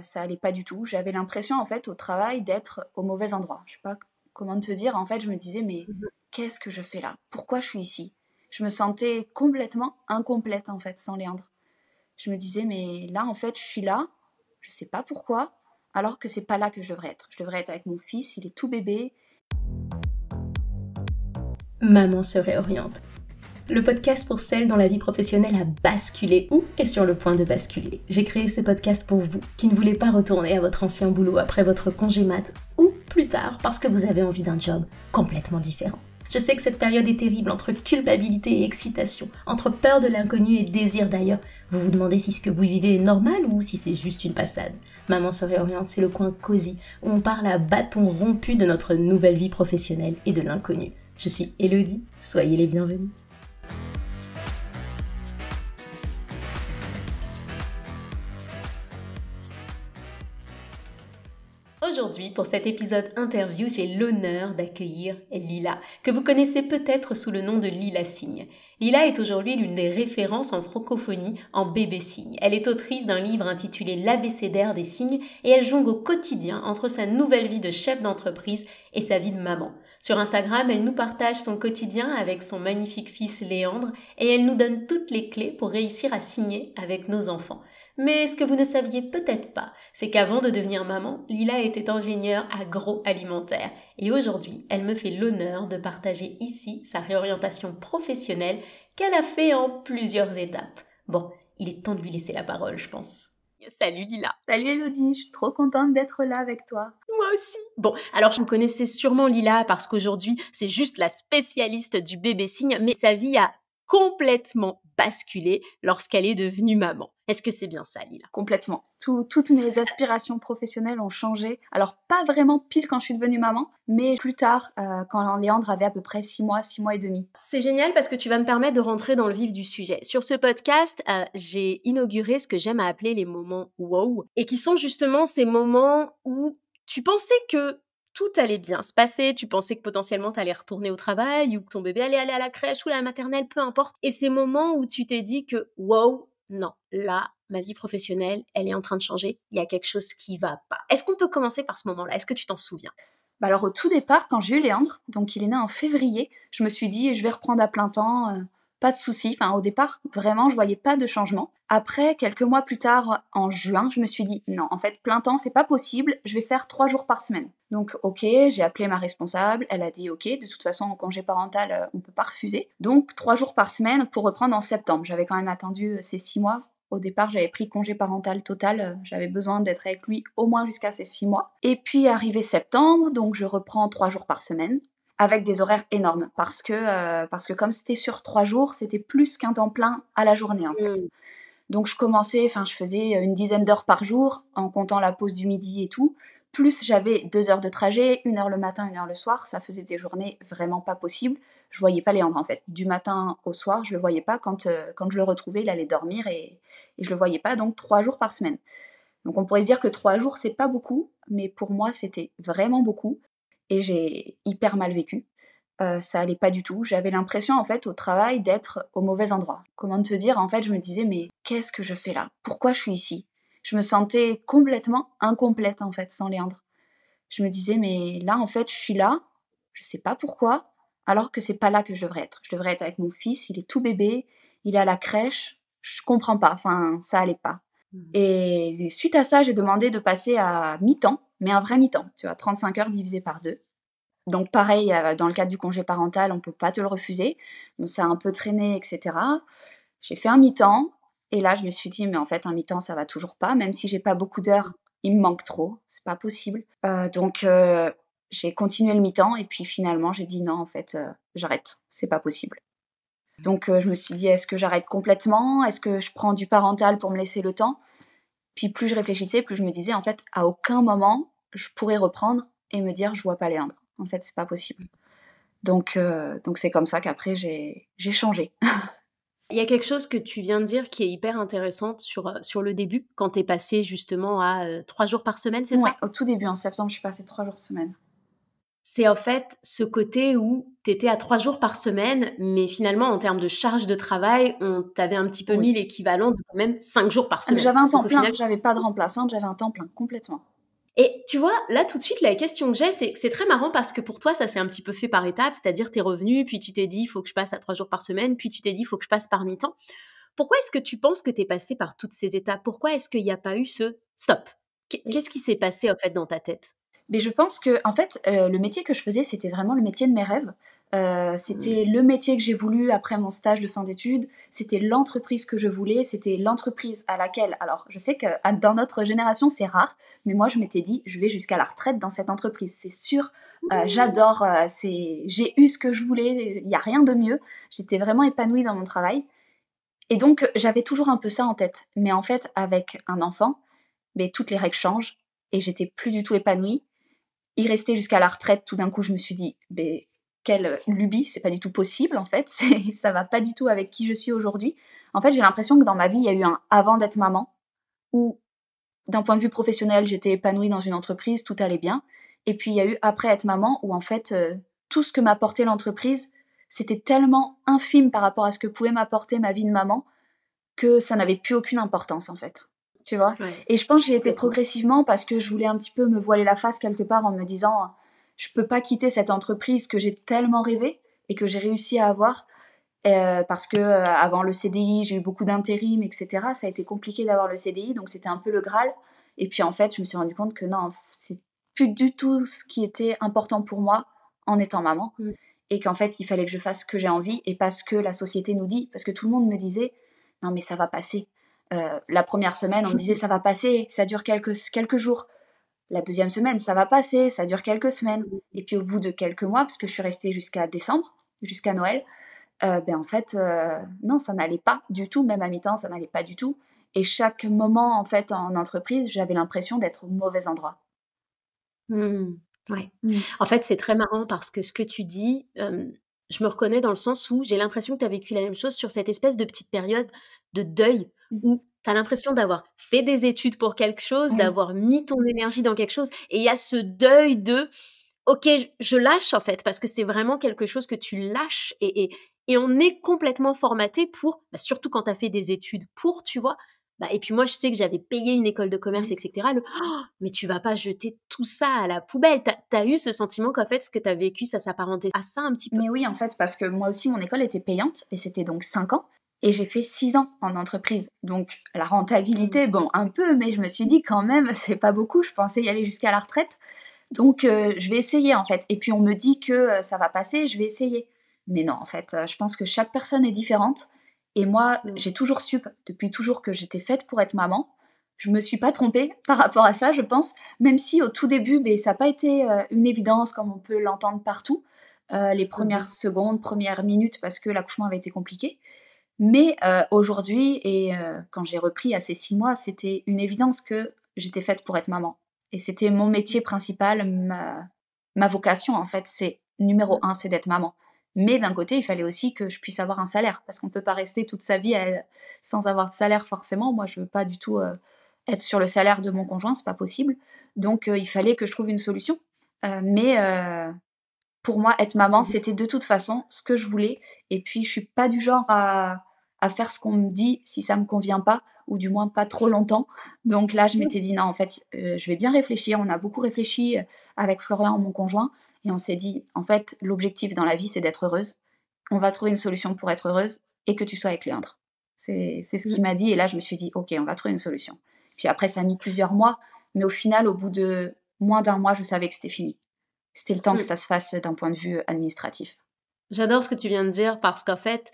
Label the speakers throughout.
Speaker 1: Ça allait pas du tout. J'avais l'impression, en fait, au travail, d'être au mauvais endroit. Je sais pas comment te dire. En fait, je me disais: «Mais
Speaker 2: Mmh.
Speaker 1: qu'est-ce que je fais là? Pourquoi je suis ici?» Je me sentais complètement incomplète, en fait, sans Léandre. Je me disais: «Mais là, en fait, je suis là, je sais pas pourquoi, alors que c'est pas là que je devrais être. Je devrais être avec mon fils, il est tout bébé».
Speaker 2: Maman se réoriente. Le podcast pour celles dont la vie professionnelle a basculé ou est sur le point de basculer. J'ai créé ce podcast pour vous qui ne voulez pas retourner à votre ancien boulot après votre congé mat ou plus tard parce que vous avez envie d'un job complètement différent. Je sais que cette période est terrible entre culpabilité et excitation, entre peur de l'inconnu et désir d'ailleurs. Vous vous demandez si ce que vous vivez est normal ou si c'est juste une passade. Maman se réoriente, c'est le coin cosy où on parle à bâton rompu de notre nouvelle vie professionnelle et de l'inconnu. Je suis Elodie, soyez les bienvenus. Aujourd'hui, pour cet épisode interview, j'ai l'honneur d'accueillir Lila, que vous connaissez peut-être sous le nom de Lila Signe. Lila est aujourd'hui l'une des références en francophonie en bébé signe. Elle est autrice d'un livre intitulé L'abécédaire des signes et elle jongle au quotidien entre sa nouvelle vie de chef d'entreprise et sa vie de maman. Sur Instagram, elle nous partage son quotidien avec son magnifique fils Léandre et elle nous donne toutes les clés pour réussir à signer avec nos enfants. Mais ce que vous ne saviez peut-être pas, c'est qu'avant de devenir maman, Lila était ingénieure agroalimentaire. Et aujourd'hui, elle me fait l'honneur de partager ici sa réorientation professionnelle qu'elle a fait en plusieurs étapes. Bon, il est temps de lui laisser la parole, je pense. Salut Lila.
Speaker 1: Salut Elodie, je suis trop contente d'être là avec toi.
Speaker 2: Moi aussi. Bon, alors vous connaissez sûrement Lila parce qu'aujourd'hui, c'est juste la spécialiste du bébé signe, mais sa vie a complètement basculé lorsqu'elle est devenue maman. Est-ce que c'est bien ça, Lila?
Speaker 1: Complètement. Toutes mes aspirations professionnelles ont changé. Alors, pas vraiment pile quand je suis devenue maman, mais plus tard, quand Léandre avait à peu près 6 mois et demi.
Speaker 2: C'est génial parce que tu vas me permettre de rentrer dans le vif du sujet. Sur ce podcast, j'ai inauguré ce que j'aime à appeler les moments wow, et qui sont justement ces moments où tu pensais que tout allait bien se passer, tu pensais que potentiellement tu allais retourner au travail ou que ton bébé allait aller à la crèche ou à la maternelle, peu importe. Et ces moments où tu t'es dit que wow, non, là, ma vie professionnelle, elle est en train de changer, il y a quelque chose qui va pas. Est-ce qu'on peut commencer par ce moment-là? Est-ce que tu t'en souviens?
Speaker 1: Bah alors, au tout départ, quand j'ai eu Léandre, donc il est né en février, je me suis dit: «Je vais reprendre à plein temps, pas de souci». Enfin, au départ, vraiment, je voyais pas de changement. Après, quelques mois plus tard, en juin, je me suis dit: «Non, en fait, plein temps, c'est pas possible, je vais faire 3 jours par semaine». Donc OK, j'ai appelé ma responsable, elle a dit: «OK, de toute façon, en congé parental, on peut pas refuser». Donc 3 jours par semaine pour reprendre en septembre. J'avais quand même attendu, ces 6 mois. Au départ, j'avais pris congé parental total, j'avais besoin d'être avec lui au moins jusqu'à ces 6 mois. Et puis arrivé septembre, donc je reprends 3 jours par semaine, avec des horaires énormes parce que comme c'était sur 3 jours, c'était plus qu'un temps plein à la journée, en fait. Donc je faisais une dizaine d'heures par jour, en comptant la pause du midi et tout. Plus j'avais 2 heures de trajet, 1 heure le matin, 1 heure le soir. Ça faisait des journées vraiment pas possibles. Je voyais pas Léandre, en fait. Du matin au soir, je le voyais pas. Quand je le retrouvais, il allait dormir et je le voyais pas, donc 3 jours par semaine. Donc on pourrait se dire que 3 jours, c'est pas beaucoup, mais pour moi, c'était vraiment beaucoup et j'ai hyper mal vécu. Ça allait pas du tout. J'avais l'impression, en fait, au travail, d'être au mauvais endroit. Comment te dire? En fait, je me disais: «Mais qu'est-ce que je fais là? Pourquoi je suis ici?» Je me sentais complètement incomplète, en fait, sans Léandre. Je me disais: «Mais là, en fait, je suis là, je sais pas pourquoi, alors que c'est pas là que je devrais être. Je devrais être avec mon fils, il est tout bébé, il est à la crèche, je comprends pas, enfin, ça allait pas».
Speaker 2: Mmh.
Speaker 1: Et suite à ça, j'ai demandé de passer à mi-temps, mais un vrai mi-temps, tu vois? 35 heures divisé par 2. Donc pareil, dans le cadre du congé parental, on peut pas te le refuser. Donc ça a un peu traîné et cetera. J'ai fait un mi-temps et là, je me suis dit: «Mais en fait, un mi-temps, ça va toujours pas, même si j'ai pas beaucoup d'heures, il me manque trop, c'est pas possible». J'ai continué le mi-temps et puis finalement, j'ai dit: «Non, en fait, j'arrête, c'est pas possible». Donc je me suis dit: «Est-ce que j'arrête complètement? Est-ce que je prends du parental pour me laisser le temps?» Puis plus je réfléchissais, plus je me disais: «En fait, à aucun moment, je pourrais reprendre et me dire: "Je vois pas Léandre". En fait, c'est pas possible». Donc c'est comme ça qu'après j'ai changé.
Speaker 2: Il y a quelque chose que tu viens de dire qui est hyper intéressante sur le début, quand tu es passée justement à 3 jours par semaine, c'est
Speaker 1: Ouais,
Speaker 2: ça?
Speaker 1: au tout début, en septembre, je suis passée 3 jours semaine.
Speaker 2: c'est en fait ce côté où tu étais à 3 jours par semaine, mais finalement, en termes de charge de travail, on t'avait un petit peu mis
Speaker 1: Oui.
Speaker 2: l'équivalent de quand même 5 jours par
Speaker 1: Ah mais
Speaker 2: semaine.
Speaker 1: j'avais un temps
Speaker 2: Donc au
Speaker 1: plein,
Speaker 2: final,
Speaker 1: j'avais pas de remplaçante, j'avais un temps plein, complètement.
Speaker 2: et tu vois, là tout de suite, la question que j'ai, c'est que c'est très marrant parce que pour toi, ça s'est un petit peu fait par étapes, c'est-à-dire t'es revenu, puis tu t'es dit, il faut que je passe à 3 jours par semaine, puis tu t'es dit, il faut que je passe par mi-temps. Pourquoi est-ce que tu penses que tu es passé par toutes ces étapes? Pourquoi est-ce qu'il n'y a pas eu ce stop?
Speaker 1: Et
Speaker 2: Qu'est-ce qui s'est passé en fait dans ta tête?
Speaker 1: mais je pense que en fait, le métier que je faisais, c'était vraiment le métier de mes rêves.
Speaker 2: Mmh.
Speaker 1: C'était le métier que j'ai voulu après mon stage de fin d'études, c'était l'entreprise que je voulais, c'était l'entreprise à laquelle alors je sais que dans notre génération, c'est rare, mais moi je m'étais dit: «Je vais jusqu'à la retraite dans cette entreprise, c'est sûr». J'adore, j'ai eu ce que je voulais, il y a rien de mieux. J'étais vraiment épanouie dans mon travail et donc j'avais toujours un peu ça en tête. Mais en fait, avec un enfant, beh, toutes les règles changent et j'étais plus du tout épanouie. Y rester jusqu'à la retraite, tout d'un coup, je me suis dit: «Beh, quelle lubie, c'est pas du tout possible en fait, c'est ça va pas du tout avec qui je suis aujourd'hui». En fait, j'ai l'impression que dans ma vie, il y a eu un avant d'être maman, où d'un point de vue professionnel, j'étais épanouie dans une entreprise, tout allait bien et puis il y a eu après être maman où en fait, tout ce que m'apportait l'entreprise, c'était tellement infime par rapport à ce que pouvait m'apporter ma vie de maman, que ça n'avait plus aucune importance en fait. Tu vois?
Speaker 2: Ouais,
Speaker 1: Et je pense que j'y étais
Speaker 2: complètement.
Speaker 1: progressivement parce que je voulais un petit peu me voiler la face quelque part en me disant: «Je peux pas quitter cette entreprise que j'ai tellement rêvé et que j'ai réussi à avoir». Parce que, avant le CDI, j'ai eu beaucoup d'intérim et cetera. Ça a été compliqué d'avoir le CDI, donc c'était un peu le graal et puis en fait, je me suis rendu compte que non, c'est plus du tout ce qui était important pour moi en étant maman
Speaker 2: Mmh.
Speaker 1: et qu'en fait, il fallait que je fasse ce que j'ai envie et pas ce que la société nous dit. Parce que tout le monde me disait: «Non mais ça va passer». La première semaine, on me disait: «Ça va passer, ça dure quelques jours». La deuxième semaine: «Ça va passer, ça dure quelques semaines» et puis au bout de quelques mois, parce que je suis restée jusqu'à décembre, jusqu'à Noël, beh, en fait, non, ça n'allait pas du tout, même à mi-temps, ça n'allait pas du tout et chaque moment, en fait, en entreprise, j'avais l'impression d'être au mauvais endroit.
Speaker 2: Mmh. Ouais.
Speaker 1: Mmh.
Speaker 2: En fait, c'est très marrant parce que ce que tu dis, je me reconnais dans le sens où j'ai l'impression que tu as vécu la même chose sur cette espèce de petite période de deuil
Speaker 1: Mmh.
Speaker 2: où tu as l'impression d'avoir fait des études pour quelque chose,
Speaker 1: Oui.
Speaker 2: d'avoir mis ton énergie dans quelque chose et il y a ce deuil de: «OK, je lâche en fait», parce que c'est vraiment quelque chose que tu lâches et on est complètement formaté pour, bah, surtout quand tu as fait des études pour, tu vois? Bah et puis moi, je sais que j'avais payé une école de commerce
Speaker 1: Mmh.
Speaker 2: et cetera, mais tu vas pas jeter tout ça à la poubelle. Tu as eu ce sentiment qu'en fait, ce que tu as vécu, ça s'apparentait à ça un petit peu?
Speaker 1: Mais oui, en fait, parce que moi aussi, mon école était payante et c'était donc 5 ans et j'ai fait 6 ans en entreprise. Donc la
Speaker 2: Mmh.
Speaker 1: rentabilité, bon, un peu, mais je me suis dit: «Quand même, c'est pas beaucoup». Je pensais y aller jusqu'à la retraite. Donc je vais essayer, en fait et puis on me dit que, ça va passer, je vais essayer. Mais non, en fait, je pense que chaque personne est différente et moi,
Speaker 2: Mmh.
Speaker 1: j'ai toujours su, depuis toujours que j'étais faite pour être maman. Je me suis pas trompée par rapport à ça, je pense, même si au tout début, beh, ça a pas été, une évidence comme on peut l'entendre partout, les
Speaker 2: Mmh
Speaker 1: premières
Speaker 2: mh.
Speaker 1: secondes, premières minutes parce que l'accouchement avait été compliqué. Mais aujourd'hui et quand j'ai repris à ces 6 mois, c'était une évidence que j'étais faite pour être maman et c'était mon métier principal, ma vocation, en fait, c'est numéro
Speaker 2: Mmh.
Speaker 1: un, c'est d'être maman. Mais d'un côté, il fallait aussi que je puisse avoir un salaire parce qu'on ne peut pas rester toute sa vie sans avoir de salaire forcément. Moi, je veux pas du tout, être sur le salaire de mon conjoint, c'est pas possible. Donc il fallait que je trouve une solution. Mais pour moi, être maman,
Speaker 2: Mmh.
Speaker 1: c'était de toute façon ce que je voulais et puis je suis pas du genre à faire ce qu'on me dit si ça me convient pas ou du moins pas trop longtemps. Donc là, je m'étais dit: «Non, en fait, je vais bien réfléchir». On a beaucoup réfléchi, avec Florian, mon conjoint et on s'est dit: «En fait, l'objectif dans la vie, c'est d'être heureuse. On va trouver une solution pour être heureuse et que tu sois avec Léandre». C'est ce qu'il
Speaker 2: Mmh.
Speaker 1: m'a dit et là, je me suis dit: «OK, on va trouver une solution». Puis après, ça a mis plusieurs mois, mais au final, au bout de moins d'un mois, je savais que c'était fini. C'était le temps que
Speaker 2: Mmh.
Speaker 1: ça se fasse d'un point de vue, administratif.
Speaker 2: J'adore ce que tu viens de dire parce qu'en fait,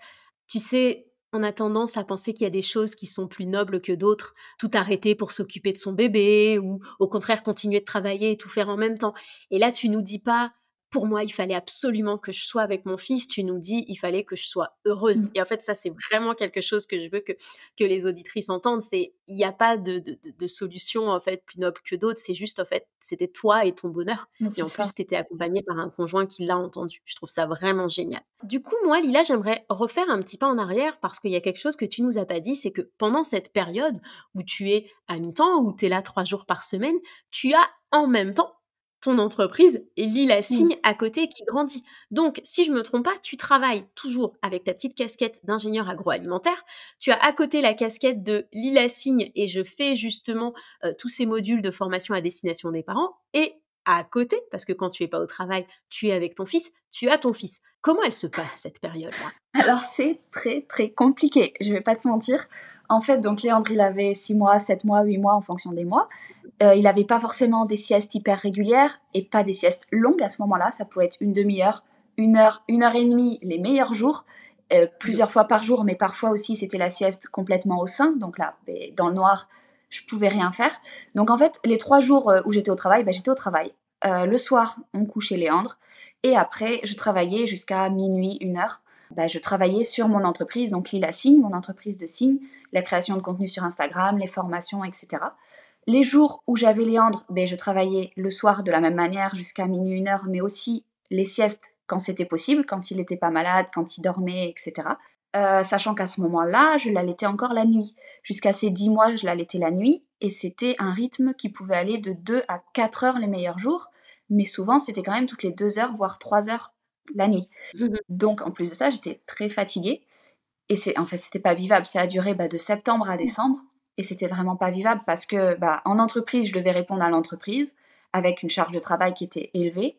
Speaker 2: tu sais, on a tendance à penser qu'il y a des choses qui sont plus nobles que d'autres. Tout arrêter pour s'occuper de son bébé ou au contraire continuer de travailler et tout faire en même temps. Et là, tu nous dis pas, pour moi, il fallait absolument que je sois avec mon fils. Tu nous dis, il fallait que je sois heureuse.
Speaker 1: Mmh.
Speaker 2: Et en fait, ça, c'est vraiment quelque chose que je veux que les auditrices entendent. C'est, il n'y a pas de solution, en fait, plus noble que d'autres. C'est juste, en fait, c'était toi et ton bonheur.
Speaker 1: Mais
Speaker 2: Et
Speaker 1: c'est
Speaker 2: en
Speaker 1: ça.
Speaker 2: plus, tu étais accompagnée par un conjoint qui l'a entendu. Je trouve ça vraiment génial. Du coup, moi, Lila, j'aimerais refaire un petit pas en arrière parce qu'il y a quelque chose que tu nous as pas dit, c'est que pendant cette période où tu es à mi-temps, où tu es là 3 jours par semaine, tu as en même temps ton entreprise et Lila
Speaker 1: Mmh.
Speaker 2: Signe à côté qui grandit. Donc, si je me trompe pas, tu travailles toujours avec ta petite casquette d'ingénieur agroalimentaire. Tu as à côté la casquette de Lila Signe et je fais justement tous ces modules de formation à destination des parents. Et à côté, parce que quand tu es pas au travail, tu es avec ton fils, tu as ton fils. Comment elle se passe cette période-là?
Speaker 1: Alors c'est très, très compliqué, je vais pas te mentir. En fait, donc Léandre, il avait 6 mois, 7 mois, 8 mois en fonction des mois. Il avait pas forcément des siestes hyper régulières et pas des siestes longues à ce moment-là. Ça pouvait être une demi-heure, 1 heure et demie les meilleurs jours, plusieurs fois par jour, mais parfois aussi c'était la sieste complètement au sein. Donc là, dans le noir, je pouvais rien faire. Donc en fait, les 3 jours où j'étais au travail, j'étais au travail. Le soir, on couchait Léandre et après, je travaillais jusqu'à minuit, 1 heure. Je travaillais sur mon entreprise, donc Lila Signe, mon entreprise de signes, la création de contenu sur Instagram, les formations, etc. Les jours où j'avais Léandre, je travaillais le soir de la même manière jusqu'à minuit, 1 heure, mais aussi les siestes quand c'était possible, quand il n'était pas malade, quand il dormait, etc. Sachant qu'à ce moment-là, je l'allaitais encore la nuit. Jusqu'à ces 10 mois, je l'allaitais la nuit, et c'était un rythme qui pouvait aller de 2 à 4 heures les meilleurs jours, mais souvent c'était quand même toutes les 2 heures, voire 3 heures la nuit. Donc en plus de ça, j'étais très fatiguée, et en fait, c'était pas vivable. Ça a duré de septembre à décembre, et c'était vraiment pas vivable parce que en entreprise, je devais répondre à l'entreprise avec une charge de travail qui était élevée.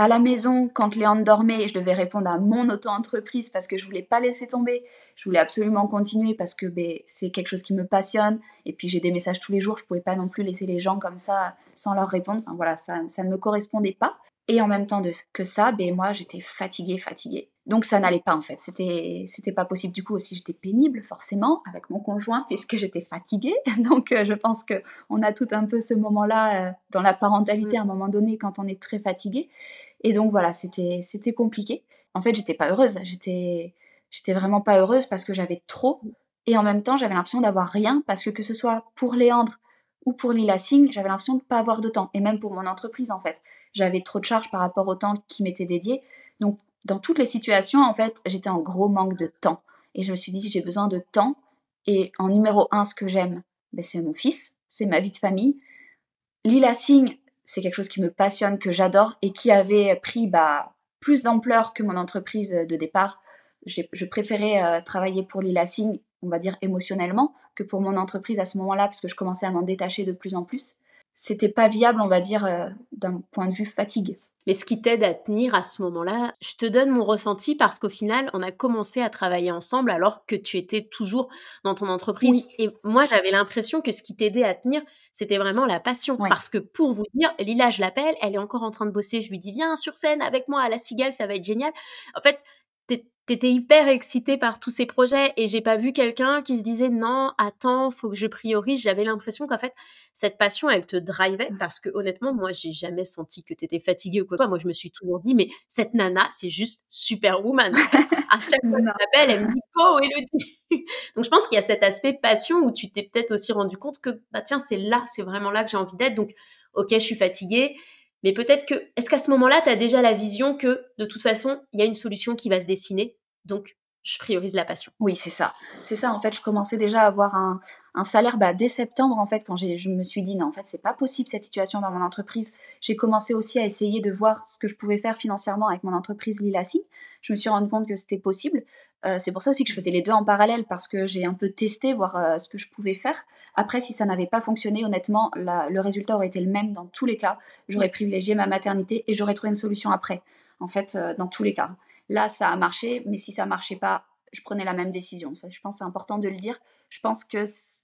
Speaker 1: À la maison, quand Léandre dormait, je devais répondre à mon auto-entreprise parce que je voulais pas laisser tomber. Je voulais absolument continuer parce que c'est quelque chose qui me passionne. Et puis j'ai des messages tous les jours, je pouvais pas non plus laisser les gens comme ça sans leur répondre. Enfin voilà, ça ne me correspondait pas. Et en même temps que ça, moi j'étais fatiguée. Donc ça n'allait pas en fait, c'était pas possible. Du coup aussi j'étais pénible forcément avec mon conjoint puisque j'étais fatiguée. Donc je pense que on a tout un peu ce moment-là dans la parentalité à un moment donné quand on est très fatigué. Et donc voilà, c'était compliqué. En fait, j'étais pas heureuse. J'étais vraiment pas heureuse parce que j'avais trop, et en même temps, j'avais l'impression d'avoir rien parce que ce soit pour Léandre ou pour Lila Signe, j'avais l'impression de pas avoir de temps, et même pour mon entreprise en fait. J'avais trop de charges par rapport au temps qui m'était dédié. Donc dans toutes les situations, en fait, j'étais en gros manque de temps, et je me suis dit: «J'ai besoin de temps», et en numéro un, ce que j'aime, c'est mon fils, c'est ma vie de famille. Lila Singh, c'est quelque chose qui me passionne, que j'adore et qui avait pris plus d'ampleur que mon entreprise de départ. Je préférais travailler pour Lila Singh, on va dire émotionnellement, que pour mon entreprise à ce moment-là, parce que je commençais à m'en détacher de plus en plus. C'était pas viable, on va dire, d'un point de vue fatigue.
Speaker 2: Mais ce qui t'aide à tenir à ce moment-là, je te donne mon ressenti parce qu'au final, on a commencé à travailler ensemble alors que tu étais toujours dans ton entreprise.
Speaker 1: Oui,
Speaker 2: Et moi, j'avais l'impression que ce qui t'aidait à tenir, c'était vraiment la passion.
Speaker 1: ouais.
Speaker 2: Parce que pour vous dire, Lila, je l'appelle, elle est encore en train de bosser. Je lui dis, viens sur scène avec moi à la Cigale, ça va être génial. En fait, t'étais hyper excitée par tous ces projets et j'ai pas vu quelqu'un qui se disait non, attends, faut que je priorise. J'avais l'impression qu'en fait, cette passion, elle te drivait parce que honnêtement, moi, j'ai jamais senti que t'étais fatiguée ou quoi que ce soit. Moi, je me suis toujours dit, mais cette nana, c'est juste superwoman, en fait. À chaque fois que
Speaker 1: Non.
Speaker 2: je l'appelle, elle me dit, go, Elodie. Donc, je pense qu'il y a cet aspect passion où tu t'es peut-être aussi rendu compte que, tiens, c'est vraiment là que j'ai envie d'être. Donc, ok, je suis fatiguée. Mais peut-être que, est-ce qu'à ce moment-là, tu as déjà la vision que, de toute façon, il y a une solution qui va se dessiner, donc je priorise la passion.
Speaker 1: Oui, c'est ça. C'est ça, en fait, je commençais déjà à avoir un salaire dès septembre, en fait, quand je me suis dit, non, en fait, c'est pas possible cette situation dans mon entreprise. J'ai commencé aussi à essayer de voir ce que je pouvais faire financièrement avec mon entreprise Lilassi. Je me suis rendu compte que c'était possible. C'est pour ça aussi que je faisais les deux en parallèle, parce que j'ai un peu testé, voir ce que je pouvais faire. Après, si ça n'avait pas fonctionné, honnêtement, le résultat aurait été le même dans tous les cas. J'aurais privilégié ma maternité et j'aurais trouvé une solution après, en fait, dans tous les cas. Là, ça a marché, mais si ça marchait pas, je prenais la même décision. Ça, je pense que c'est important de le dire. Je pense que ce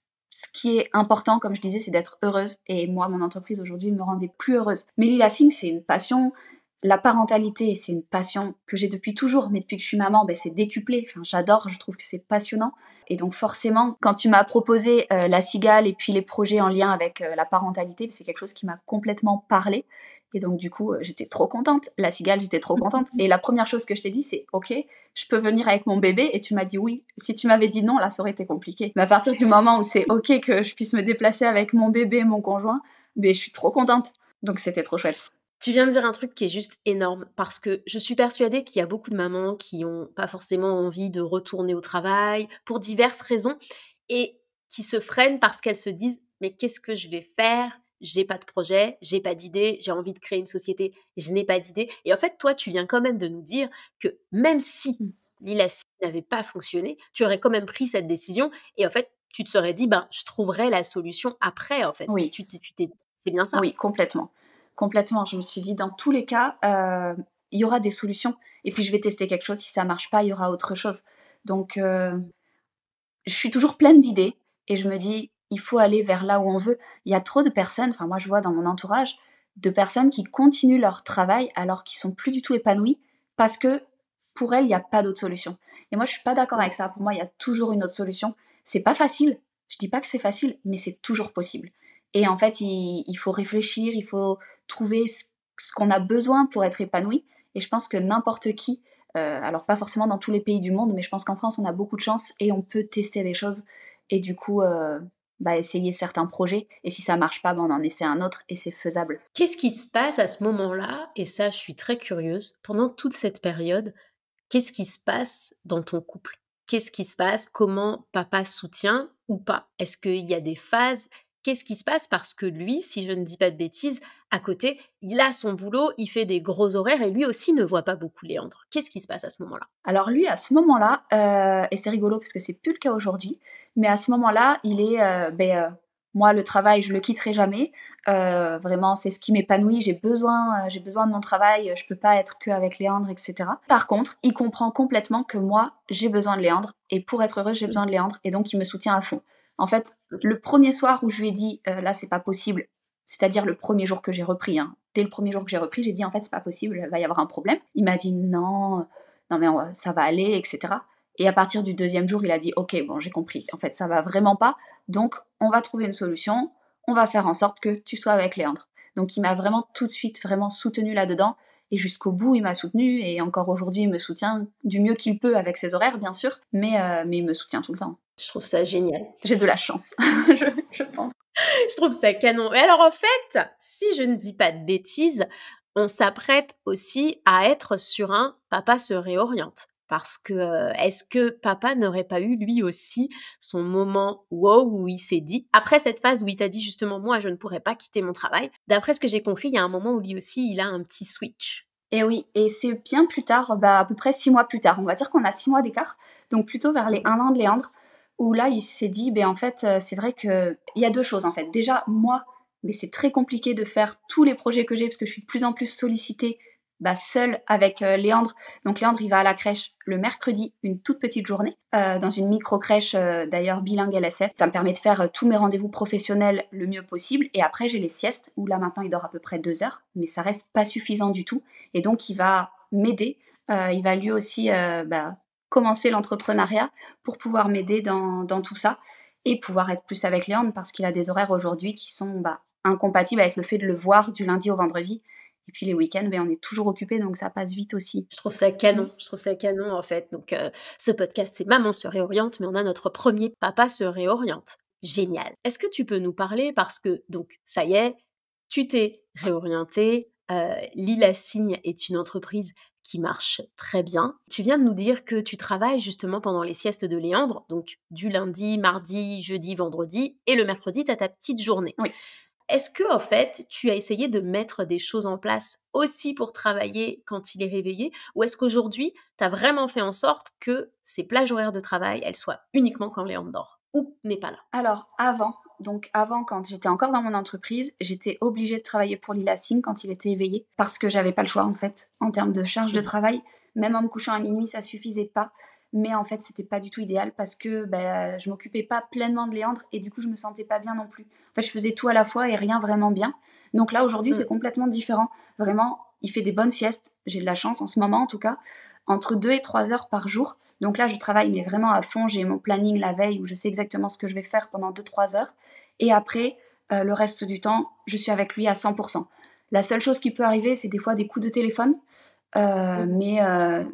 Speaker 1: qui est important, comme je disais, c'est d'être heureuse. Et moi, mon entreprise aujourd'hui me rendait plus heureuse. Mais Lila Singh, c'est une passion. La parentalité, c'est une passion que j'ai depuis toujours. Mais depuis que je suis maman, c'est décuplé. Enfin, j'adore, je trouve que c'est passionnant. Et donc forcément, quand tu m'as proposé la cigale et puis les projets en lien avec la parentalité, c'est quelque chose qui m'a complètement parlé. Et donc du coup, j'étais trop contente. La cigale, j'étais trop contente. Et la première chose que je t'ai dit, c'est OK, je peux venir avec mon bébé, et tu m'as dit oui. Si tu m'avais dit non, là, ça aurait été compliqué. Mais à partir du moment où c'est OK que je puisse me déplacer avec mon bébé, mon conjoint, je suis trop contente. Donc c'était trop chouette.
Speaker 2: Tu viens de dire un truc qui est juste énorme parce que je suis persuadée qu'il y a beaucoup de mamans qui n'ont pas forcément envie de retourner au travail pour diverses raisons et qui se freinent parce qu'elles se disent mais qu'est-ce que je vais faire j'ai pas de projet, j'ai pas d'idée, j'ai envie de créer une société, je n'ai pas d'idée. Et en fait, toi, tu viens quand même de nous dire que même si
Speaker 1: Mmh.
Speaker 2: l'ILACI n'avait pas fonctionné, tu aurais quand même pris cette décision et en fait, tu te serais dit: «Ben, je trouverai la solution après», en fait.
Speaker 1: Oui,
Speaker 2: Tu t'es c'est bien ça?
Speaker 1: oui, complètement. Complètement. Je me suis dit: «Dans tous les cas, il y aura des solutions et puis je vais tester quelque chose. Si ça marche pas, il y aura autre chose». Donc je suis toujours pleine d'idées et je me dis: «Il faut aller vers là où on veut». Il y a trop de personnes, enfin moi je vois dans mon entourage, de personnes qui continuent leur travail alors qu'ils sont plus du tout épanouis parce que pour elles, il y a pas d'autre solution. Et moi je suis pas d'accord avec
Speaker 2: Ouais.
Speaker 1: ça. Pour moi, il y a toujours une autre solution. C'est pas facile, je dis pas que c'est facile, mais c'est toujours possible. Et en fait, il faut réfléchir, il faut trouver ce qu'on a besoin pour être épanoui et je pense que n'importe qui, alors pas forcément dans tous les pays du monde, mais je pense qu'en France, on a beaucoup de chance et on peut tester des choses et du coup, bah, essayer certains projets et si ça marche pas, bah, on en essaie un autre et c'est faisable.
Speaker 2: Qu'est-ce qui se passe à ce moment-là? Et ça, je suis très curieuse. Pendant toute cette période, qu'est-ce qui se passe dans ton couple? Qu'est-ce qui se passe? Comment papa soutient ou pas? Est-ce qu'il y a des phases? Qu'est-ce qui se passe? Parce que lui, si je ne dis pas de bêtises, à côté, il a son boulot, il fait des gros horaires et lui aussi ne voit pas beaucoup Léandre. Qu'est-ce qui se passe à ce moment-là?
Speaker 1: Alors lui, à ce moment-là, et c'est rigolo parce que c'est plus le cas aujourd'hui, mais à ce moment-là, il est, moi le travail, je le quitterai jamais. Vraiment, c'est ce qui m'épanouit. J'ai besoin de mon travail, je peux pas être qu'avec Léandre et cetera. Par contre, il comprend complètement que moi, j'ai besoin de Léandre et pour être heureuse, j'ai
Speaker 2: Mmh.
Speaker 1: besoin de Léandre et donc il me soutient à fond. En fait,
Speaker 2: OK.
Speaker 1: le premier soir où je lui ai dit: «Là, c'est pas possible», c'est-à-dire le premier jour que j'ai repris, hein. Dès le premier jour que j'ai repris, j'ai dit: «En fait, c'est pas possible, il va y avoir un problème». Il m'a dit: Non mais ça va aller, et cetera. Et à partir du deuxième jour, il a dit: «OK, bon, j'ai compris. En fait, ça va vraiment pas, donc on va trouver une solution. On va faire en sorte que tu sois avec Léandre». Donc il m'a vraiment tout de suite vraiment soutenue là-dedans et jusqu'au bout, il m'a soutenue et encore aujourd'hui, il me soutient du mieux qu'il peut avec ses horaires, bien sûr, mais il me soutient tout le temps.
Speaker 2: Je trouve ça génial.
Speaker 1: J'ai de la chance, je pense.
Speaker 2: Je trouve ça canon. Et alors en fait, si je ne dis pas de bêtises, on s'apprête aussi à être sur un papa se réoriente. Parce que est-ce que papa n'aurait pas eu lui aussi son moment wow où il s'est dit, après cette phase où il t'a dit justement moi je ne pourrais pas quitter mon travail, d'après ce que j'ai compris, il y a un moment où lui aussi il a un petit switch.
Speaker 1: Et oui, et c'est bien plus tard, bah, à peu près 6 mois plus tard. On va dire qu'on a 6 mois d'écart, donc plutôt vers les
Speaker 2: Mhm.
Speaker 1: 1 an de Léandre, où là, il s'est dit: ben en fait, c'est vrai qu'il y a 2 choses, en fait. Déjà, moi, mais c'est très compliqué de faire tous les projets que j'ai parce que je suis de plus en plus sollicitée, bah, seule avec, Léandre. Donc Léandre, il va à la crèche le mercredi, une toute petite journée, dans une micro crèche, d'ailleurs bilingue LSF. Ça me permet de faire, tous mes rendez-vous professionnels le mieux possible et après j'ai les siestes où là, maintenant, il dort à peu près 2 heures, mais ça reste pas suffisant du tout et donc il va m'aider. Il va lui aussi bah, commencer l'entrepreneuriat pour pouvoir m'aider dans tout ça et pouvoir être plus avec Léandre parce qu'il a des horaires aujourd'hui qui sont bah, incompatibles avec le fait de le voir du lundi au vendredi. Et puis les week-ends, ben, on est toujours occupé, donc ça passe vite aussi.
Speaker 2: Je trouve ça canon, je trouve ça canon en fait. Donc ce podcast c'est Maman se réoriente, mais on a notre premier papa se réoriente. Génial. Est-ce que tu peux nous parler parce que donc ça y est, tu t'es réorienté, Lila Signe est une entreprise qui marche très bien. Tu viens de nous dire que tu travailles justement pendant les siestes de Léandre, donc du lundi, mardi, jeudi, vendredi, et le mercredi, tu as ta petite journée.
Speaker 1: Oui.
Speaker 2: Est-ce que en fait, tu as essayé de mettre des choses en place aussi pour travailler quand il est réveillé? Ou est-ce qu'aujourd'hui, tu as vraiment fait en sorte que ces plages horaires de travail, elles soient uniquement quand Léon dort ou n'est pas là?
Speaker 1: Alors avant, quand j'étais encore dans mon entreprise, j'étais obligée de travailler pour Lila Singh quand il était éveillé parce que j'avais pas le choix en fait. En termes de charge de
Speaker 2: Mmh.
Speaker 1: travail, même en me couchant à minuit, ça suffisait pas. Mais en fait, c'était pas du tout idéal parce que bah, je m'occupais pas pleinement de Léandre et du coup, je me sentais pas bien non plus. En fait, je faisais tout à la fois et rien vraiment bien. Donc là, aujourd'hui, c'est
Speaker 2: Mmh.
Speaker 1: complètement différent. Vraiment, il fait des bonnes siestes. J'ai de la chance en ce moment, en tout cas, entre 2 et 3 heures par jour. Donc là, je travaille, mais vraiment à fond. J'ai mon planning la veille où je sais exactement ce que je vais faire pendant 2 3 heures. Et après, le reste du temps, je suis avec lui à 100%. La seule chose qui peut arriver, c'est des fois des coups de téléphone,
Speaker 2: Mmh.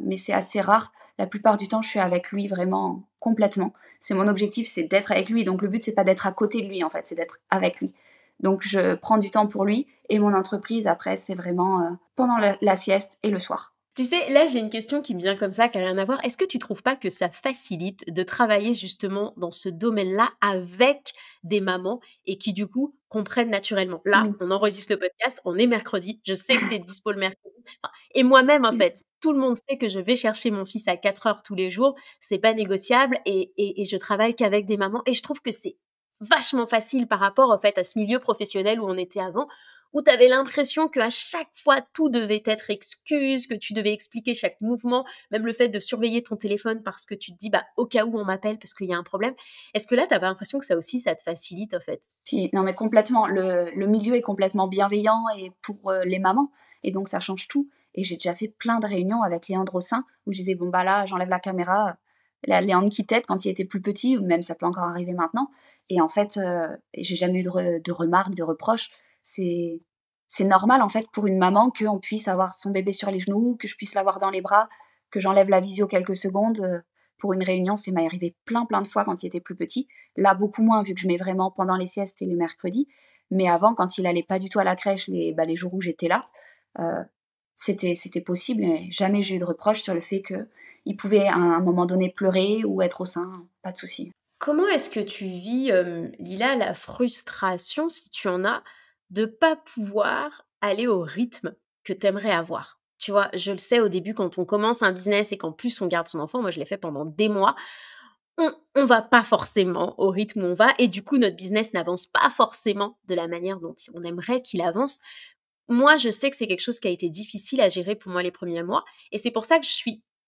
Speaker 1: mais c'est assez rare. La plupart du temps, je suis avec lui vraiment complètement. C'est mon objectif, c'est d'être avec lui. Donc le but, c'est pas d'être à côté de lui, en fait, c'est d'être avec lui. Donc je prends du temps pour lui et mon entreprise, après, c'est vraiment pendant la sieste et le soir.
Speaker 2: Tu sais, là, j'ai une question qui me vient comme ça, qui a rien à voir. Est-ce que tu trouves pas que ça facilite de travailler justement dans ce domaine-là avec des mamans et qui, du coup, comprennent naturellement? Là,
Speaker 1: Oui,
Speaker 2: on enregistre le podcast, on est mercredi, je sais que tu es dispo le mercredi. Enfin, et moi-même, en
Speaker 1: oui.
Speaker 2: fait, tout le monde sait que je vais chercher mon fils à 4 heures tous les jours. C'est pas négociable et je travaille qu'avec des mamans. Et je trouve que c'est vachement facile par rapport, en fait, à ce milieu professionnel où on était avant, où tu avais l'impression qu'à chaque fois, tout devait être excuse, que tu devais expliquer chaque mouvement, même le fait de surveiller ton téléphone parce que tu te dis, bah, au cas où on m'appelle parce qu'il y a un problème. Est-ce que là, tu pas l'impression que ça aussi, ça te facilite, en fait?
Speaker 1: Si, non mais complètement, le milieu est complètement bienveillant et pour, les mamans et donc ça change tout et j'ai déjà fait plein de réunions avec Léandre au sein où je disais: «Bon bah là, j'enlève la caméra», là Léandre qui t'aide quand il était plus petit ou même ça peut encore arriver maintenant et en fait, j'ai jamais eu de remarques, de reproches. C'est c'est normal en fait pour une maman qu'on puisse avoir son bébé sur les genoux, que je puisse l'avoir dans les bras, que j'enlève la visio quelques secondes, pour une réunion. C'est m'est arrivé plein, plein de fois quand il était plus petit. Là, beaucoup moins, vu que je mets vraiment pendant les siestes et les mercredis. Mais avant, quand il allait pas du tout à la crèche, les jours où j'étais là, heu, c'était possible et jamais j'ai eu de reproche sur le fait qu'il pouvait à un moment donné pleurer ou être au sein, pas de souci.
Speaker 2: Comment est-ce que tu vis, Lila, la frustration, si tu en as, de pas pouvoir aller au rythme que tu aimerais avoir? Tu vois, je le sais au début quand on commence un business et qu'en plus on garde son enfant, moi je l'ai fait pendant des mois, on va pas forcément au rythme où on va et du coup notre business n'avance pas forcément de la manière dont on aimerait qu'il avance. Moi, je sais que c'est quelque chose qui a été difficile à gérer pour moi les premiers mois et c'est pour ça que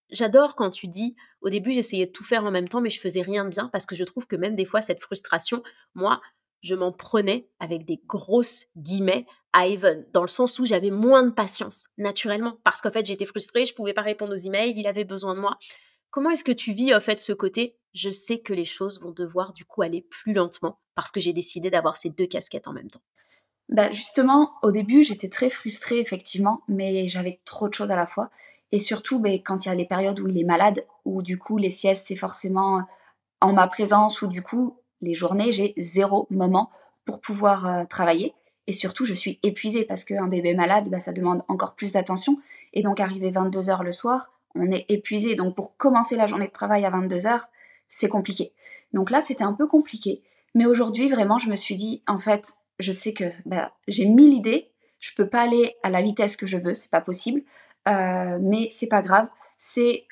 Speaker 2: j'adore quand tu dis: «Au début, j'essayais de tout faire en même temps, mais je faisais rien de bien», parce que je trouve que même des fois cette frustration, moi, je m'en prenais avec des grosses guillemets à Even, dans le sens où j'avais moins de patience, naturellement, parce qu'en fait, j'étais frustrée, je pouvais pas répondre aux emails, il avait besoin de moi. Comment est-ce que tu vis, en fait, ce côté: «Je sais que les choses vont devoir, du coup, aller plus lentement parce que j'ai décidé d'avoir ces 2 casquettes en même temps»?
Speaker 1: Bah, justement, au début, j'étais très frustrée effectivement, mais j'avais trop de choses à la fois et surtout, beh, quand il y a les périodes où il est malade, où du coup les siestes, c'est forcément, en ma présence ou du coup, les journées, j'ai zéro moment pour pouvoir, travailler et surtout je suis épuisée parce qu'un bébé malade, bah, ça demande encore plus d'attention et donc arrivé 22 heures le soir, on est épuisé donc pour commencer la journée de travail à 22 heures, c'est compliqué. Donc là, c'était un peu compliqué, mais aujourd'hui vraiment je me suis dit: «En fait, je sais que, bah, j'ai 1000 idées, je peux pas aller à la vitesse que je veux, c'est pas possible, mais c'est pas grave, c'est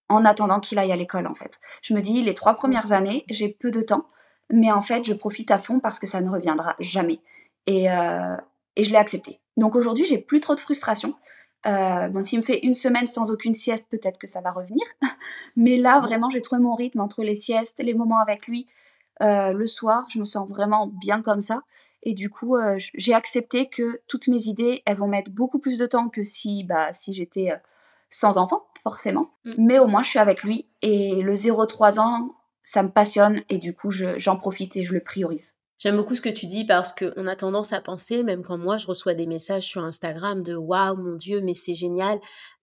Speaker 1: en attendant qu'il aille à l'école, en fait. Je me dis: «Les 3 premières années, j'ai peu de temps, mais en fait, je profite à fond parce que ça ne reviendra jamais» et heu et je l'ai accepté. Donc aujourd'hui, j'ai plus trop de frustration. Bon, s'il me fait une semaine sans aucune sieste, peut-être que ça va revenir, mais là, vraiment, j'ai trouvé mon rythme entre les siestes, les moments avec lui, le soir, je me sens vraiment bien comme ça et du coup, j'ai accepté que toutes mes idées, elles vont mettre beaucoup plus de temps que si, bah, si j'étais, sans enfant, forcément.
Speaker 2: Mmh.
Speaker 1: Mais au moins, je suis avec lui et le 0-3 ans, ça me passionne et du coup, j'en profite et je le priorise.
Speaker 2: J'aime beaucoup ce que tu dis parce qu'on a tendance à penser, même quand moi je reçois des messages sur Instagram de waouh, mon Dieu, mais c'est génial,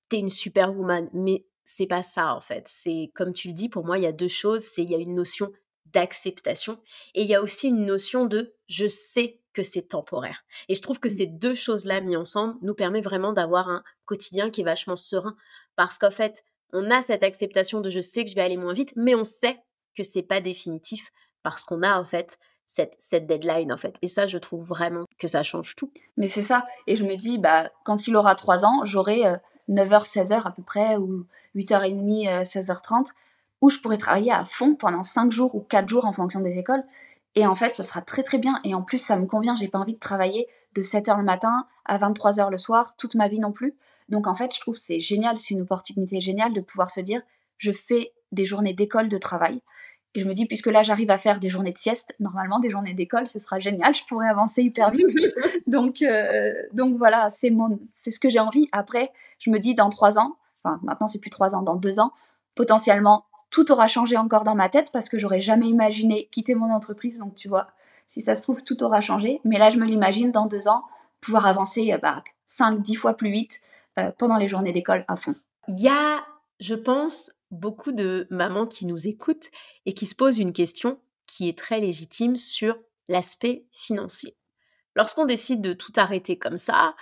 Speaker 2: t'es une superwoman. Mais c'est pas ça en fait. C'est comme tu le dis, pour moi, il y a deux choses. Il y a une notion d'acceptation et il y a aussi une notion de je sais que c'est temporaire. Et je trouve que
Speaker 1: Mmh.
Speaker 2: ces deux choses-là mis ensemble nous permet vraiment d'avoir un quotidien qui est vachement serein parce qu'en fait, on a cette acceptation de je sais que je vais aller moins vite, mais on sait que c'est pas définitif parce qu'on a en fait cette deadline, en fait. Et ça, je trouve vraiment que ça change tout.
Speaker 1: Mais c'est ça et je me dis, bah, quand il aura 3 ans, j'aurai, 9 heures, 16 heures à peu près ou 8h30, 16h30 où je pourrai travailler à fond pendant 5 jours ou 4 jours en fonction des écoles et en fait, ce sera très, très bien et en plus, ça me convient. J'ai pas envie de travailler de 7 heures le matin à 23 heures le soir, toute ma vie non plus. Donc en fait, je trouve que c'est génial, c'est une opportunité géniale de pouvoir se dire: «Je fais des journées d'école, de travail» et je me dis: «Puisque là, j'arrive à faire des journées de sieste, normalement des journées d'école, ce sera génial, je pourrais avancer hyper vite». Donc voilà, c'est ce que j'ai envie. Après, je me dis dans 3 ans, enfin maintenant c'est plus 3 ans, dans 2 ans, potentiellement, tout aura changé encore dans ma tête parce que j'aurais jamais imaginé quitter mon entreprise. Donc tu vois, si ça se trouve, tout aura changé. Mais là, je me l'imagine dans 2 ans, pouvoir avancer bah, 5-10 fois plus vite pendant les journées d'école à fond.
Speaker 2: Il y a, je pense, beaucoup de mamans qui nous écoutent et qui se posent une question qui est très légitime sur l'aspect financier. Lorsqu'on décide de tout arrêter comme ça,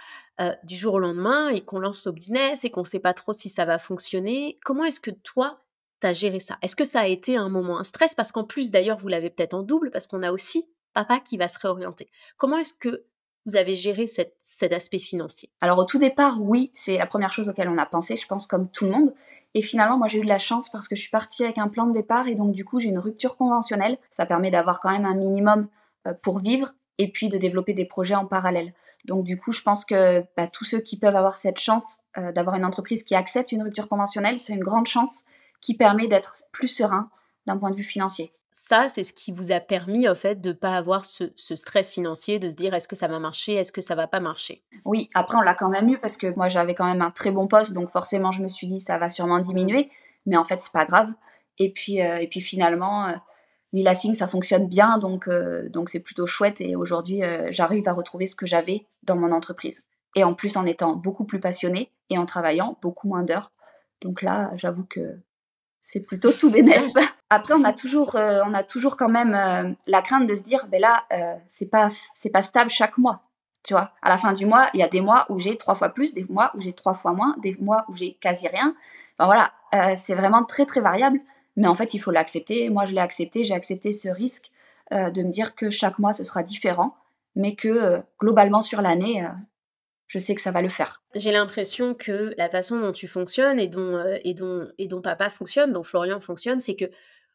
Speaker 2: du jour au lendemain et qu'on lance au business et qu'on ne sait pas trop si ça va fonctionner. Comment est-ce que toi, tu as géré ça? Est-ce que ça a été un moment, un stress? Parce qu'en plus, d'ailleurs, vous l'avez peut-être en double parce qu'on a aussi papa qui va se réorienter. Comment est-ce que vous avez géré cet aspect financier?
Speaker 1: Alors au tout départ, oui, c'est la première chose auquel on a pensé, je pense comme tout le monde. Et finalement, moi j'ai eu de la chance parce que je suis partie avec un plan de départ et donc du coup j'ai une rupture conventionnelle. Ça permet d'avoir quand même un minimum pour vivre et puis de développer des projets en parallèle. Donc du coup, je pense que tous ceux qui peuvent avoir cette chance d'avoir une entreprise qui accepte une rupture conventionnelle, c'est une grande chance qui permet d'être plus serein d'un point de vue financier.
Speaker 2: Ça, c'est ce qui vous a permis, en fait, de pas avoir ce stress financier, de se dire: «Est-ce que ça va marcher? Est-ce que ça va pas marcher?»
Speaker 1: Oui, après on l'a quand même eu parce que moi j'avais quand même un très bon poste, donc forcément je me suis dit ça va sûrement
Speaker 2: Mmh.
Speaker 1: diminuer, mais en fait c'est pas grave. Et puis finalement, Lila Singh ça fonctionne bien, donc c'est plutôt chouette et aujourd'hui, j'arrive à retrouver ce que j'avais dans mon entreprise. Et en plus en étant beaucoup plus passionnée et en travaillant beaucoup moins d'heures. Donc là, j'avoue que c'est plutôt tout bénef. Après on a toujours quand même, la crainte de se dire: «Beh là, c'est pas stable chaque mois». Tu vois? À la fin du mois, il y a des mois où j'ai 3 fois plus, des mois où j'ai 3 fois moins, des mois où j'ai quasi rien. Enfin voilà, c'est vraiment très, très variable, mais en fait, il faut l'accepter. Moi, je l'ai accepté, j'ai accepté ce risque, de me dire que chaque mois, ce sera différent, mais que, globalement sur l'année, je sais que ça va le faire.
Speaker 2: J'ai l'impression que la façon dont tu fonctionnes et dont papa fonctionne, dont Florian fonctionne, c'est que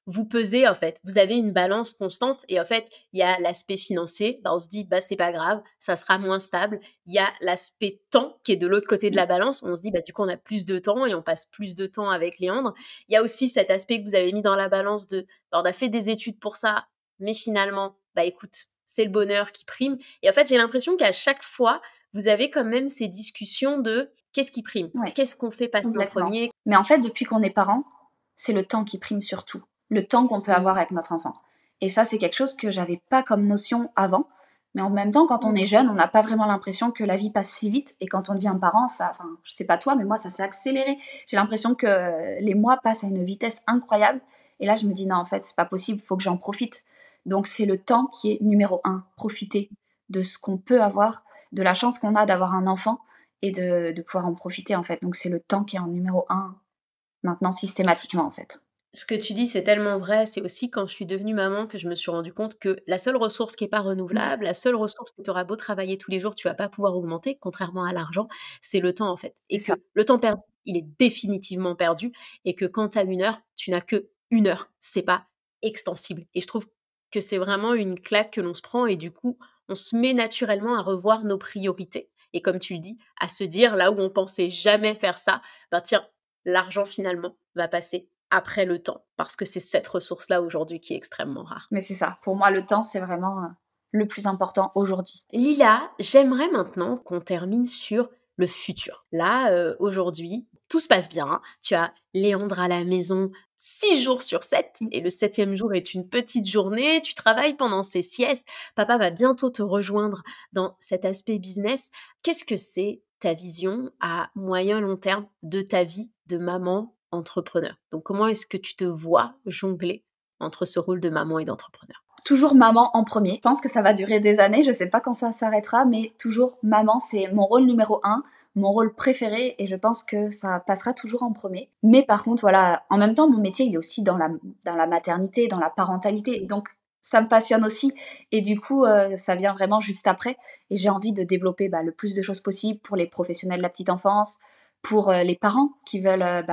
Speaker 2: vous pesez, en fait. Vous avez une balance constante et en fait, il y a l'aspect financier, on se dit: «Bah, c'est pas grave, ça sera moins stable». Il y a l'aspect temps qui est de l'autre côté de la balance. On se dit: «Bah, du coup, on a plus de temps et on passe plus de temps avec Léandre». Il y a aussi cet aspect que vous avez mis dans la balance de: «Bah, on a fait des études pour ça, mais finalement, bah, écoute, c'est le bonheur qui prime». Et en fait, j'ai l'impression qu'à chaque fois, vous avez quand même ces discussions de: «Qu'est-ce qui prime?
Speaker 1: Ouais,
Speaker 2: Qu'est-ce qu'on fait passer en
Speaker 1: complètement.
Speaker 2: premier?»
Speaker 1: Mais en fait, depuis qu'on est parents, c'est le temps qui prime sur tout. Le temps qu'on peut avoir avec notre enfant. Et ça, c'est quelque chose que j'avais pas comme notion avant. Mais en même temps, quand on est jeune, on n'a pas vraiment l'impression que la vie passe si vite. Et quand on devient parent, ça, enfin, je sais pas toi, mais moi, ça s'est accéléré. J'ai l'impression que les mois passent à une vitesse incroyable. Et là, je me dis, non, en fait, c'est pas possible, faut que j'en profite. Donc, c'est le temps qui est numéro un. Profiter de ce qu'on peut avoir, de la chance qu'on a d'avoir un enfant et de pouvoir en profiter, en fait. Donc, c'est le temps qui est en numéro un maintenant, systématiquement, en fait.
Speaker 2: Ce que tu dis, c'est tellement vrai. C'est aussi quand je suis devenue maman que je me suis rendu compte que la seule ressource qui est pas
Speaker 1: Mmh.
Speaker 2: renouvelable, la seule ressource que tu auras beau travailler tous les jours, tu vas pas pouvoir augmenter, contrairement à l'argent, c'est le temps, en fait.
Speaker 1: C'est
Speaker 2: Et
Speaker 1: ça.
Speaker 2: que le temps perdu, il est définitivement perdu et que quand tu as 1 heure, tu n'as que 1 heure. C'est pas extensible. Et je trouve que c'est vraiment une claque que l'on se prend et du coup, on se met naturellement à revoir nos priorités et comme tu le dis, à se dire là où on pensait jamais faire ça, ben tiens, l'argent finalement va passer après le temps, parce que c'est cette ressource-là aujourd'hui qui est extrêmement rare.
Speaker 1: Mais c'est ça. Pour moi, le temps, c'est vraiment, le plus important aujourd'hui.
Speaker 2: Lila, j'aimerais maintenant qu'on termine sur le futur. Là, aujourd'hui, tout se passe bien. Tu as Léandre à la maison 6 jours sur 7
Speaker 1: Mmh.
Speaker 2: et le 7e jour est une petite journée. Tu travailles pendant ses siestes. Papa va bientôt te rejoindre dans cet aspect business. Qu'est-ce que c'est ta vision à moyen long terme de ta vie de maman entrepreneur? Donc comment est-ce que tu te vois jongler entre ce rôle de maman et d'entrepreneur?
Speaker 1: Toujours maman en premier. Je pense que ça va durer des années, je sais pas quand ça s'arrêtera, mais toujours maman, c'est mon rôle numéro un, mon rôle préféré et je pense que ça passera toujours en premier. Mais par contre, voilà, en même temps, mon métier, il est aussi dans la maternité, dans la parentalité, donc ça me passionne aussi et du coup, ça vient vraiment juste après et j'ai envie de développer, le plus de choses possible pour les professionnels de la petite enfance, pour, les parents qui veulent,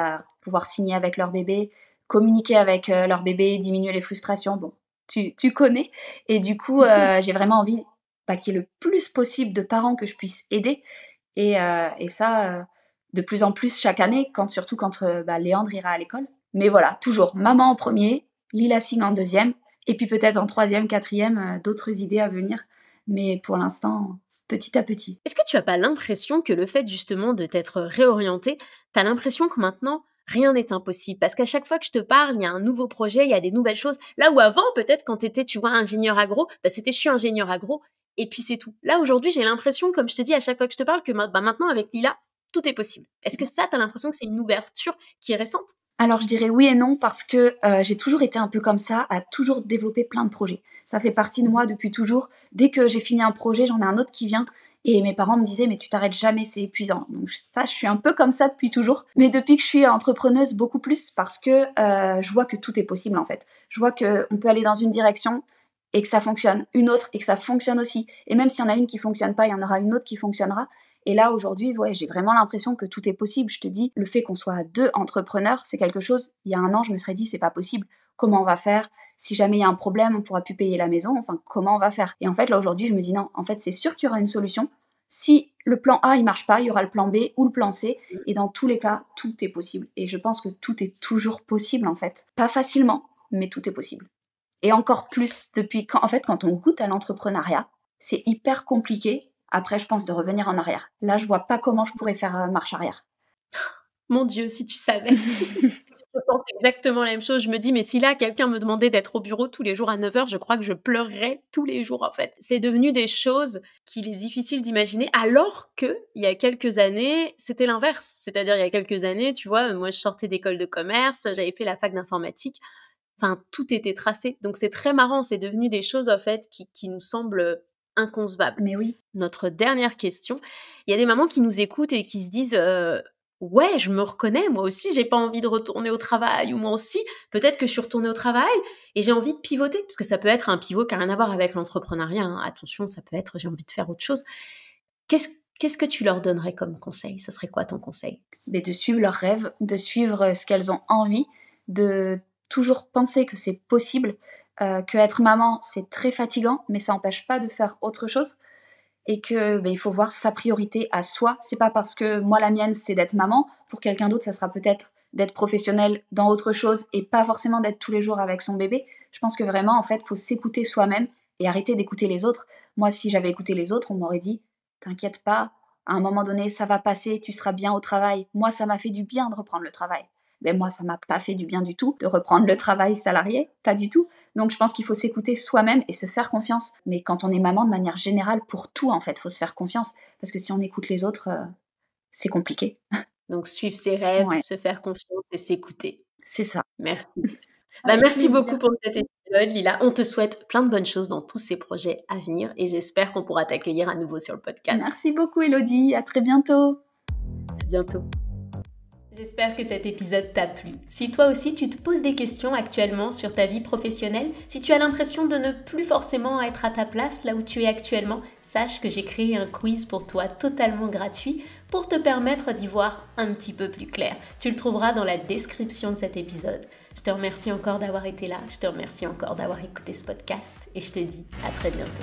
Speaker 1: pouvoir signer avec leur bébé, communiquer avec, leur bébé, diminuer les frustrations. Bon, tu connais. Et du coup, j'ai vraiment envie, qu'il y ait le plus possible de parents que je puisse aider et ça, de plus en plus chaque année, surtout quand, Léandre ira à l'école. Mais voilà, toujours maman en premier, Lila Singh en deuxième, et puis peut-être en troisième, quatrième, d'autres idées à venir. Mais pour l'instant, petit à petit.
Speaker 2: Est-ce que tu as pas l'impression que le fait justement de t'être réorientée, tu as l'impression que maintenant rien n'est impossible? Parce qu'à chaque fois que je te parle, il y a un nouveau projet, il y a des nouvelles choses. Là où avant, peut-être quand tu étais, tu vois, ingénieur agro, c'était je suis ingénieur agro et puis c'est tout. Là aujourd'hui, j'ai l'impression, comme je te dis à chaque fois que je te parle, que maintenant avec Lila, tout est possible. Est-ce que ça, tu as l'impression que c'est une ouverture qui est récente?
Speaker 1: Alors je dirais oui et non parce que j'ai toujours été un peu comme ça, à toujours développer plein de projets. Ça fait partie de moi depuis toujours. Dès que j'ai fini un projet, j'en ai un autre qui vient et mes parents me disaient: «Mais tu t'arrêtes jamais, c'est épuisant». Donc ça, je suis un peu comme ça depuis toujours. Mais depuis que je suis entrepreneuse, beaucoup plus parce que, je vois que tout est possible, en fait. Je vois qu'on peut aller dans une direction et que ça fonctionne, une autre et que ça fonctionne aussi. Et même s'il y en a une qui fonctionne pas, il y en aura une autre qui fonctionnera. Et là, aujourd'hui, ouais, j'ai vraiment l'impression que tout est possible. Je te dis, le fait qu'on soit à 2 entrepreneurs, c'est quelque chose il y a un an, je me serais dit: «C'est pas possible. Comment on va faire? Si jamais il y a un problème, on pourra plus payer la maison. Enfin, comment on va faire?» Et en fait, là, aujourd'hui, je me dis: «Non, en fait, c'est sûr qu'il y aura une solution. Si le plan A, il marche pas, il y aura le plan B ou le plan C et dans tous les cas, tout est possible» et je pense que tout est toujours possible, en fait. Pas facilement, mais tout est possible et encore plus depuis quand on goûte à l'entrepreneuriat, c'est hyper compliqué après, je pense, de revenir en arrière. Là, je vois pas comment je pourrais faire marche arrière.
Speaker 2: Mon Dieu, si tu savais. Je pense exactement la même chose. Je me dis, mais si là, quelqu'un me demandait d'être au bureau tous les jours à 9 heures, je crois que je pleurerais tous les jours, en fait. C'est devenu des choses qu'il est difficile d'imaginer, alors que, il y a quelques années, c'était l'inverse. C'est-à-dire, il y a quelques années, tu vois, moi, je sortais d'école de commerce, j'avais fait la fac d'informatique. Enfin, tout était tracé. Donc, c'est très marrant. C'est devenu des choses, en fait, qui nous semblent inconcevables.
Speaker 1: Mais oui.
Speaker 2: Notre dernière question. Il y a des mamans qui nous écoutent et qui se disent ouais, je me reconnais, moi aussi, j'ai pas envie de retourner au travail, ou moi aussi, peut-être que je suis retournée au travail et j'ai envie de pivoter, parce que ça peut être un pivot qui n'a rien à voir avec l'entrepreneuriat, hein. Attention, ça peut être j'ai envie de faire autre chose. Qu'est-ce que tu leur donnerais comme conseil? Ce serait quoi ton conseil?
Speaker 1: Mais de suivre leurs rêves, de suivre ce qu'elles ont envie, de toujours penser que c'est possible, que être maman, c'est très fatigant, mais ça n'empêche pas de faire autre chose et que il faut voir sa priorité à soi. C'est pas parce que moi la mienne c'est d'être maman, pour quelqu'un d'autre ça sera peut-être d'être professionnel dans autre chose et pas forcément d'être tous les jours avec son bébé. Je pense que vraiment en fait faut s'écouter soi-même et arrêter d'écouter les autres. Moi si j'avais écouté les autres, on m'aurait dit t'inquiète pas, à un moment donné ça va passer, tu seras bien au travail. Moi ça m'a fait du bien de reprendre le travail. Mais moi ça m'a pas fait du bien du tout de reprendre le travail salarié, pas du tout. Donc je pense qu'il faut s'écouter soi-même et se faire confiance. Mais quand on est maman de manière générale, pour tout en fait, il faut se faire confiance. Parce que si on écoute les autres, c'est compliqué.
Speaker 2: Donc, suivre ses rêves,
Speaker 1: Ouais,
Speaker 2: se faire confiance et s'écouter.
Speaker 1: c'est ça.
Speaker 2: Merci.
Speaker 1: Avec
Speaker 2: Merci
Speaker 1: plaisir.
Speaker 2: beaucoup pour cet épisode, Lila. On te souhaite plein de bonnes choses dans tous ces projets à venir et j'espère qu'on pourra t'accueillir à nouveau sur le podcast.
Speaker 1: Merci beaucoup Elodie, à très bientôt.
Speaker 2: À bientôt. J'espère que cet épisode t'a plu. Si toi aussi tu te poses des questions actuellement sur ta vie professionnelle, si tu as l'impression de ne plus forcément être à ta place là où tu es actuellement, sache que j'ai créé un quiz pour toi totalement gratuit pour te permettre d'y voir un petit peu plus clair. Tu le trouveras dans la description de cet épisode. Je te remercie encore d'avoir été là, je te remercie encore d'avoir écouté ce podcast et je te dis à très bientôt.